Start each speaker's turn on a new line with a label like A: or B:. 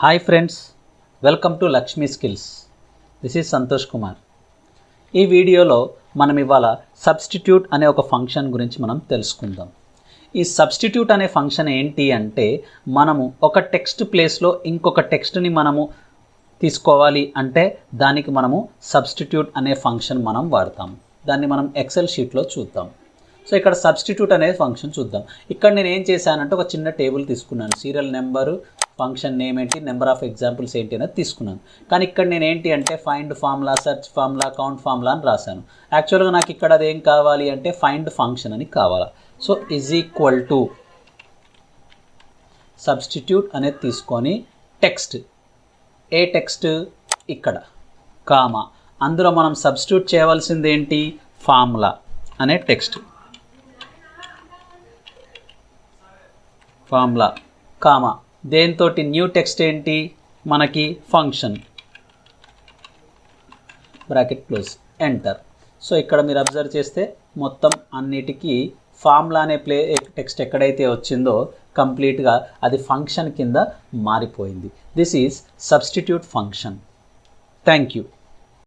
A: Hi friends, welcome to Lakshmi skills. This is Santosh Kumar. ఈ వీడియోలో మనం ఇవాళ సబ్స్టిట్యూట్ అనే ఒక ఫంక్షన్ గురించి మనం తెలుసుకుందాం. ఈ సబ్స్టిట్యూట్ అనే ఫంక్షన్ ఏంటి అంటే, మనము ఒక టెక్స్ట్ ప్లేస్లో ఇంకొక టెక్స్ట్ని మనము తీసుకోవాలి అంటే దానికి మనము సబ్స్టిట్యూట్ అనే ఫంక్షన్ మనం వాడతాం. దాన్ని మనం ఎక్సెల్ షీట్లో చూద్దాం. సో ఇక్కడ సబ్స్టిట్యూట్ అనే ఫంక్షన్ చూద్దాం. ఇక్కడ నేను ఏం చేశానంటే ఒక చిన్న టేబుల్ తీసుకున్నాను. సీరియల్ నెంబరు, ఫంక్షన్ నేమ్ ఏంటి, నెంబర్ ఆఫ్ ఎగ్జాంపుల్స్ ఏంటి అనేది తీసుకున్నాను. కానీ ఇక్కడ నేను ఏంటి అంటే find formula, search formula, count formula అని రాశాను. యాక్చువల్గా నాకు ఇక్కడ అది ఏం కావాలి అంటే ఫైండ్ ఫంక్షన్ అని కావాలా. So is equal to substitute అనేది తీసుకొని టెక్స్ట్, ఏ టెక్స్ట్ ఇక్కడ కామా, అందులో మనం సబ్స్టిట్యూట్ చేయవలసింది ఏంటి, ఫార్ములా అనే టెక్స్ట్, ఫార్ములా కామా, దేంతో న్యూ టెక్స్ట్ ఏంటి మనకి function, bracket close, enter. So ఇక్కడ మీరు అబ్జర్వ్ చేస్తే మొత్తం అన్నిటికీ ఫార్ములా అనే టెక్స్ట్ ఎక్కడైతే వచ్చిందో కంప్లీట్గా అది ఫంక్షన్ కింద మారిపోయింది. This is substitute function. Thank you.